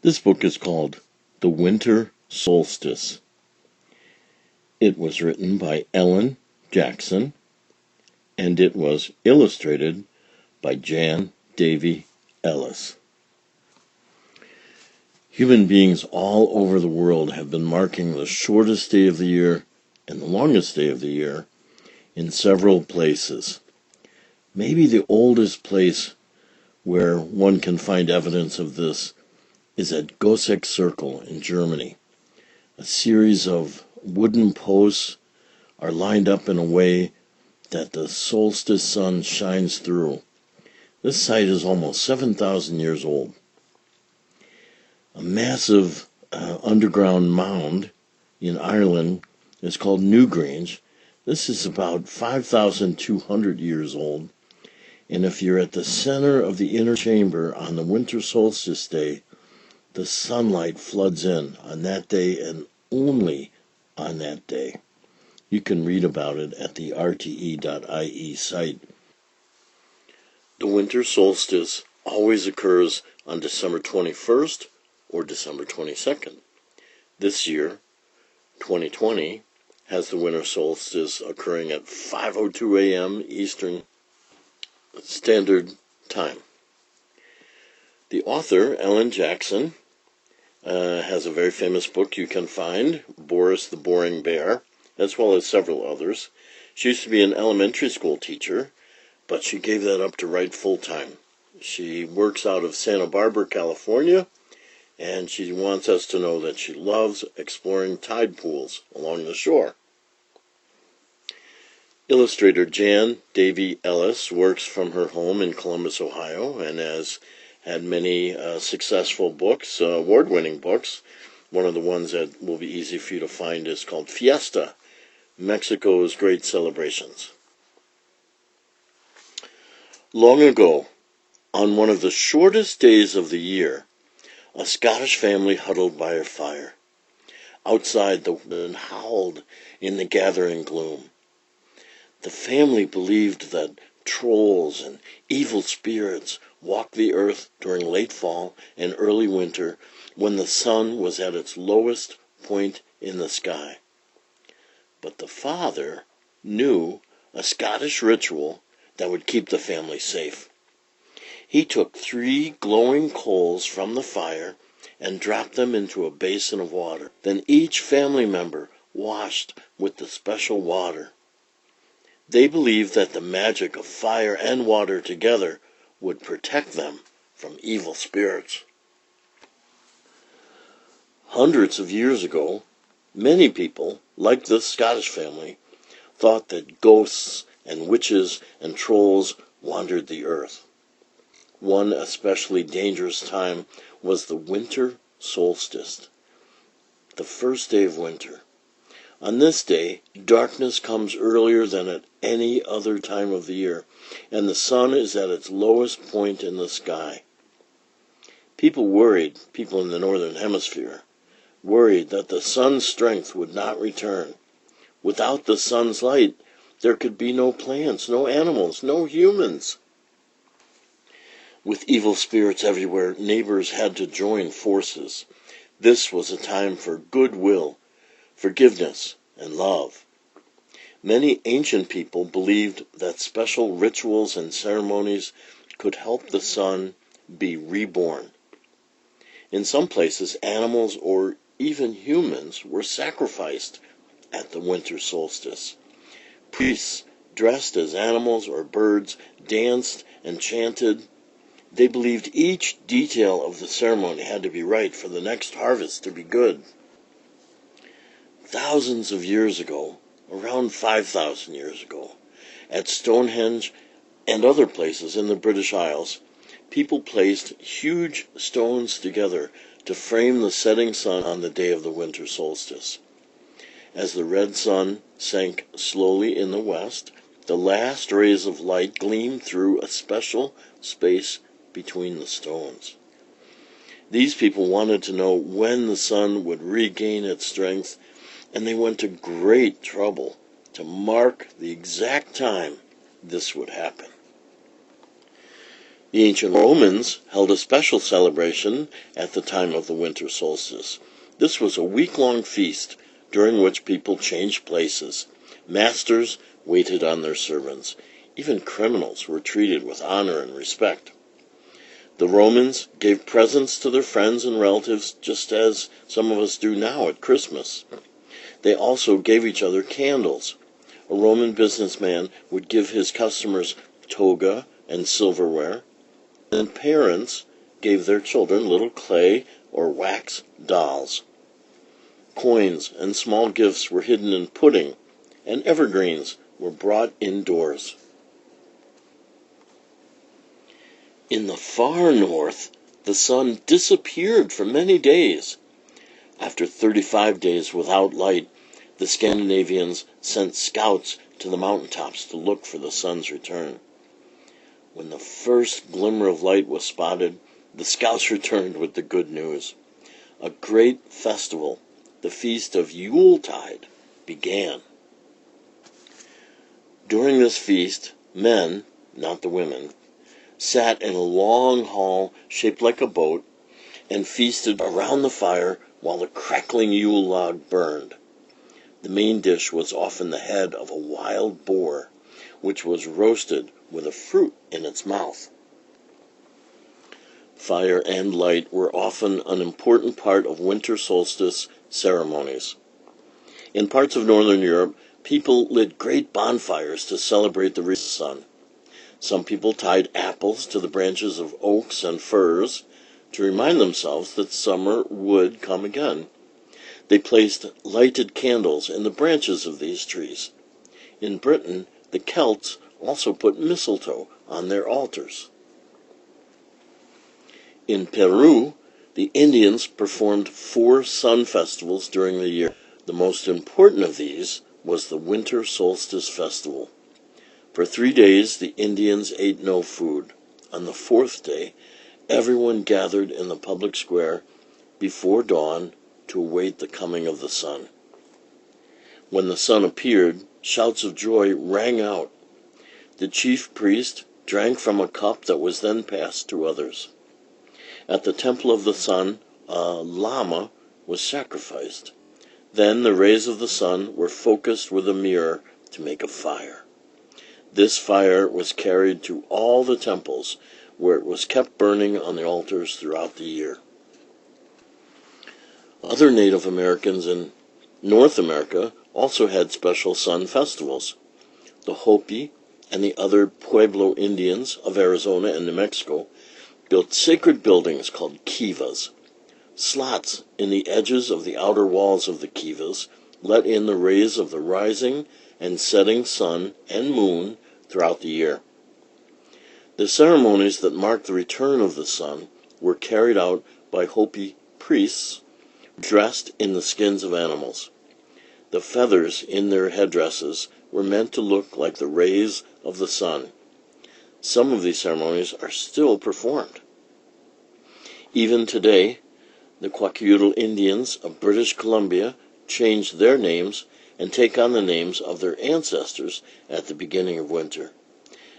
This book is called The Winter Solstice. It was written by Ellen Jackson, and it was illustrated by Davey, Ellis. Human beings all over the world have been marking the shortest day of the year and the longest day of the year in several places. Maybe the oldest place where one can find evidence of this is at Goseck Circle in Germany. A series of wooden posts are lined up in a way that the solstice sun shines through. This site is almost 7,000 years old. A massive underground mound in Ireland is called Newgrange. This is about 5,200 years old. And if you're at the center of the inner chamber on the winter solstice day, the sunlight floods in on that day and only on that day. You can read about it at the rte.ie site. The winter solstice always occurs on December 21st or December 22nd. This year, 2020, has the winter solstice occurring at 5:02 a.m. Eastern Standard Time. The author, Ellen Jackson, has a very famous book you can find, Boris the Boring Bear, as well as several others. She used to be an elementary school teacher, but she gave that up to write full-time. She works out of Santa Barbara, California, and she wants us to know that she loves exploring tide pools along the shore. Illustrator Davey Ellis works from her home in Columbus, Ohio, and has had many successful books, award-winning books. One of the ones that will be easy for you to find is called Fiesta, Mexico's Great Celebrations. Long ago, on one of the shortest days of the year, a Scottish family huddled by a fire. Outside, the wind howled in the gathering gloom. The family believed that trolls and evil spirits walked the earth during late fall and early winter when the sun was at its lowest point in the sky. But the father knew a Scottish ritual that would keep the family safe. He took 3 glowing coals from the fire and dropped them into a basin of water. Then each family member washed with the special water. They believed that the magic of fire and water together would protect them from evil spirits. Hundreds of years ago, many people, like this Scottish family, thought that ghosts and witches and trolls wandered the earth. One especially dangerous time was the winter solstice, the first day of winter. On this day, darkness comes earlier than at any other time of the year, and the sun is at its lowest point in the sky. People in the northern hemisphere, worried that the sun's strength would not return. Without the sun's light, there could be no plants, no animals, no humans. With evil spirits everywhere, neighbors had to join forces. This was a time for goodwill, forgiveness, and love. Many ancient people believed that special rituals and ceremonies could help the sun be reborn. In some places, animals or even humans were sacrificed at the winter solstice. Priests, dressed as animals or birds, danced and chanted. They believed each detail of the ceremony had to be right for the next harvest to be good. Thousands of years ago, around 5,000 years ago, at Stonehenge and other places in the British Isles, people placed huge stones together to frame the setting sun on the day of the winter solstice. As the red sun sank slowly in the west, the last rays of light gleamed through a special space between the stones. These people wanted to know when the sun would regain its strength, and they went to great trouble to mark the exact time this would happen. The ancient Romans held a special celebration at the time of the winter solstice. This was a week-long feast during which people changed places. Masters waited on their servants. Even criminals were treated with honor and respect. The Romans gave presents to their friends and relatives just as some of us do now at Christmas. They also gave each other candles. A Roman businessman would give his customers toga and silverware, and parents gave their children little clay or wax dolls. Coins and small gifts were hidden in pudding, and evergreens were brought indoors. In the far north, the sun disappeared for many days. After 35 days without light, the Scandinavians sent scouts to the mountaintops to look for the sun's return. When the first glimmer of light was spotted, the scouts returned with the good news. A great festival, the feast of Yuletide, began. During this feast, men, not the women, sat in a long hall shaped like a boat and feasted around the fire while the crackling Yule log burned. The main dish was often the head of a wild boar, which was roasted with a fruit in its mouth. Fire and light were often an important part of winter solstice ceremonies. In parts of northern Europe, people lit great bonfires to celebrate the rise of the sun. Some people tied apples to the branches of oaks and firs to remind themselves that summer would come again. They placed lighted candles in the branches of these trees. In Britain, the Celts also put mistletoe on their altars. In Peru, the Indians performed 4 sun festivals during the year. The most important of these was the Winter Solstice Festival. For 3 days, the Indians ate no food. On the 4th day, everyone gathered in the public square before dawn to await the coming of the sun. When the sun appeared, shouts of joy rang out. The chief priest drank from a cup that was then passed to others. At the temple of the sun, a llama was sacrificed. Then the rays of the sun were focused with a mirror to make a fire. This fire was carried to all the temples, where it was kept burning on the altars throughout the year. Other Native Americans in North America also had special sun festivals. The Hopi and the other Pueblo Indians of Arizona and New Mexico built sacred buildings called kivas. Slots in the edges of the outer walls of the kivas let in the rays of the rising and setting sun and moon throughout the year. The ceremonies that marked the return of the sun were carried out by Hopi priests dressed in the skins of animals. The feathers in their headdresses were meant to look like the rays of the sun. Some of these ceremonies are still performed. Even today, the Kwakiutl Indians of British Columbia change their names and take on the names of their ancestors at the beginning of winter.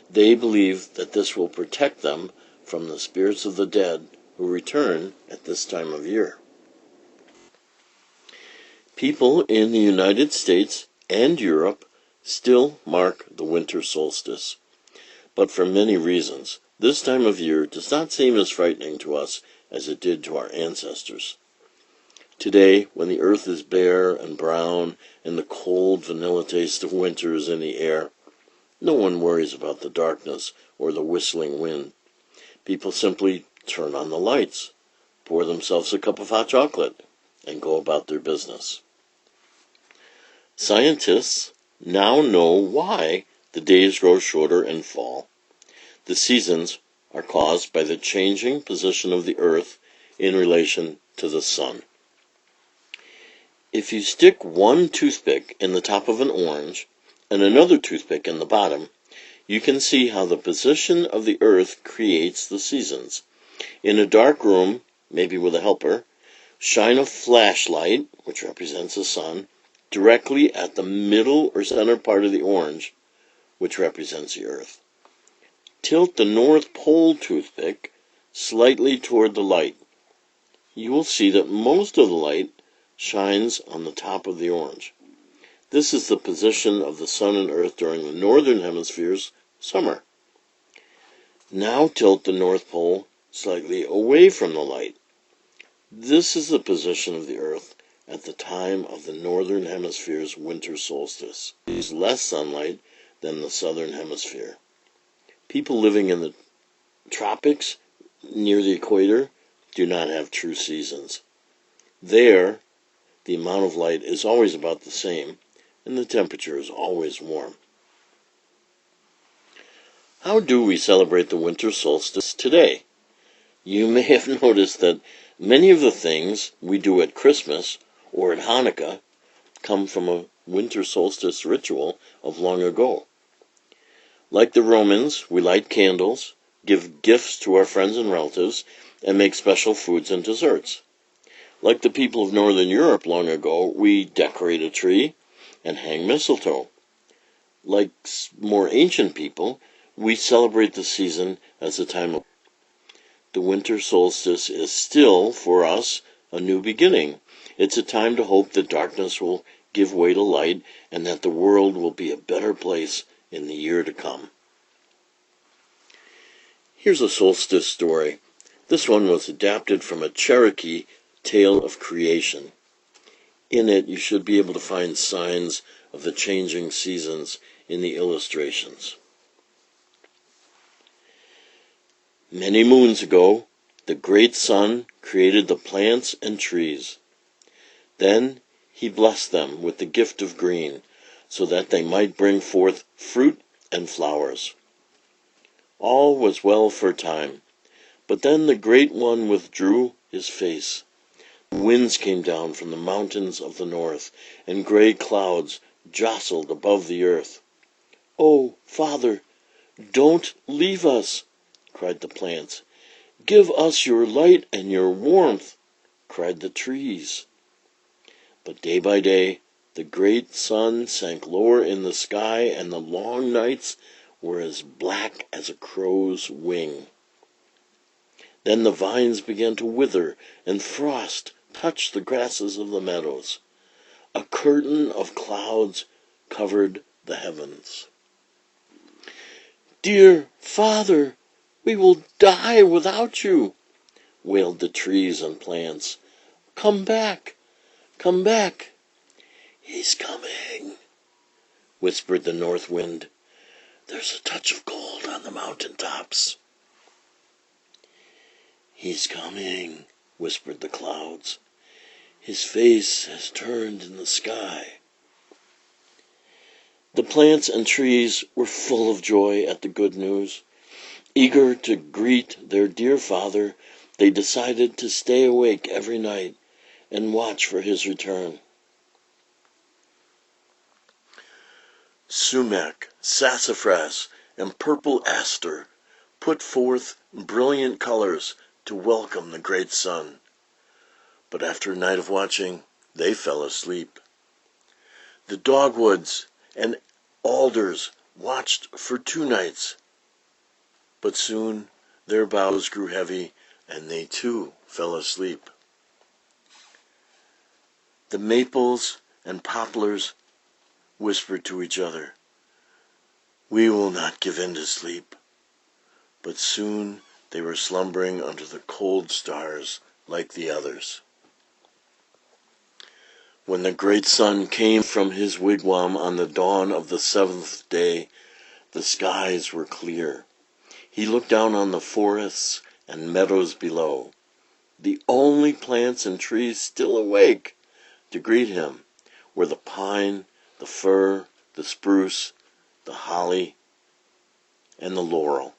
They believe that this will protect them from the spirits of the dead who return at this time of year. People in the United States and Europe still mark the winter solstice, but for many reasons, this time of year does not seem as frightening to us as it did to our ancestors. Today, when the earth is bare and brown and the cold vanilla taste of winter is in the air, no one worries about the darkness or the whistling wind. People simply turn on the lights, pour themselves a cup of hot chocolate, and go about their business. Scientists now know why the days grow shorter in fall. The seasons are caused by the changing position of the earth in relation to the sun. If you stick one toothpick in the top of an orange and another toothpick in the bottom, you can see how the position of the earth creates the seasons. In a dark room, maybe with a helper, shine a flashlight, which represents the sun, directly at the middle or center part of the orange, which represents the earth. Tilt the North Pole toothpick slightly toward the light. You will see that most of the light shines on the top of the orange. This is the position of the sun and earth during the northern hemisphere's summer. Now tilt the North Pole slightly away from the light. This is the position of the earth at the time of the northern hemisphere's winter solstice. There is less sunlight than the southern hemisphere. People living in the tropics near the equator do not have true seasons. There, the amount of light is always about the same, and the temperature is always warm. How do we celebrate the winter solstice today? You may have noticed that many of the things we do at Christmas or at Hanukkah come from a winter solstice ritual of long ago. Like the Romans, we light candles, give gifts to our friends and relatives, and make special foods and desserts. Like the people of Northern Europe long ago, we decorate a tree and hang mistletoe. Like more ancient people, we celebrate the season as a time of the winter solstice is still, for us, a new beginning. It's a time to hope that darkness will give way to light and that the world will be a better place in the year to come. Here's a solstice story. This one was adapted from a Cherokee tale of creation. In it, you should be able to find signs of the changing seasons in the illustrations. Many moons ago, the great sun created the plants and trees. Then he blessed them with the gift of green, so that they might bring forth fruit and flowers. All was well for a time, but then the Great One withdrew his face. Winds came down from the mountains of the north, and gray clouds jostled above the earth. "Oh, Father, don't leave us!" cried the plants. "Give us your light and your warmth!" cried the trees. But day by day, the great sun sank lower in the sky, and the long nights were as black as a crow's wing. Then the vines began to wither, and frost touched the grasses of the meadows. A curtain of clouds covered the heavens. "Dear Father, we will die without you," wailed the trees and plants. "Come back, come back." "He's coming," whispered the north wind. "There's a touch of gold on the mountain tops." "He's coming," whispered the clouds. "His face has turned in the sky." The plants and trees were full of joy at the good news. Eager to greet their dear father, they decided to stay awake every night and watch for his return. Sumac, sassafras, and purple aster put forth brilliant colors to welcome the great sun. But after a night of watching, they fell asleep. The dogwoods and alders watched for 2 nights, but soon their boughs grew heavy, and they too fell asleep. The maples and poplars whispered to each other, "We will not give in to sleep." But soon they were slumbering under the cold stars like the others. When the great sun came from his wigwam on the dawn of the 7th day, the skies were clear. He looked down on the forests and meadows below. The only plants and trees still awake to greet him were the pine, the fir, the spruce, the holly, and the laurel.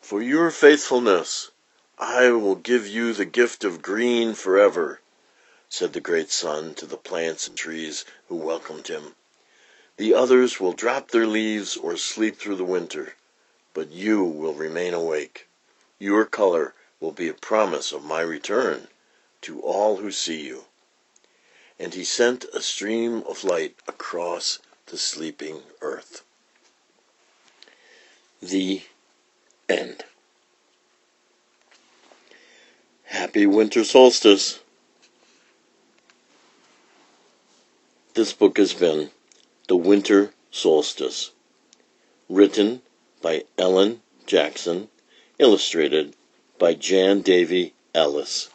"For your faithfulness, I will give you the gift of green forever," said the great sun to the plants and trees who welcomed him. "The others will drop their leaves or sleep through the winter, but you will remain awake. Your color will be a promise of my return to all who see you." And he sent a stream of light across the sleeping earth. The end. Happy winter solstice. This book has been The Winter Solstice, written by Ellen Jackson, illustrated by Davey Ellis.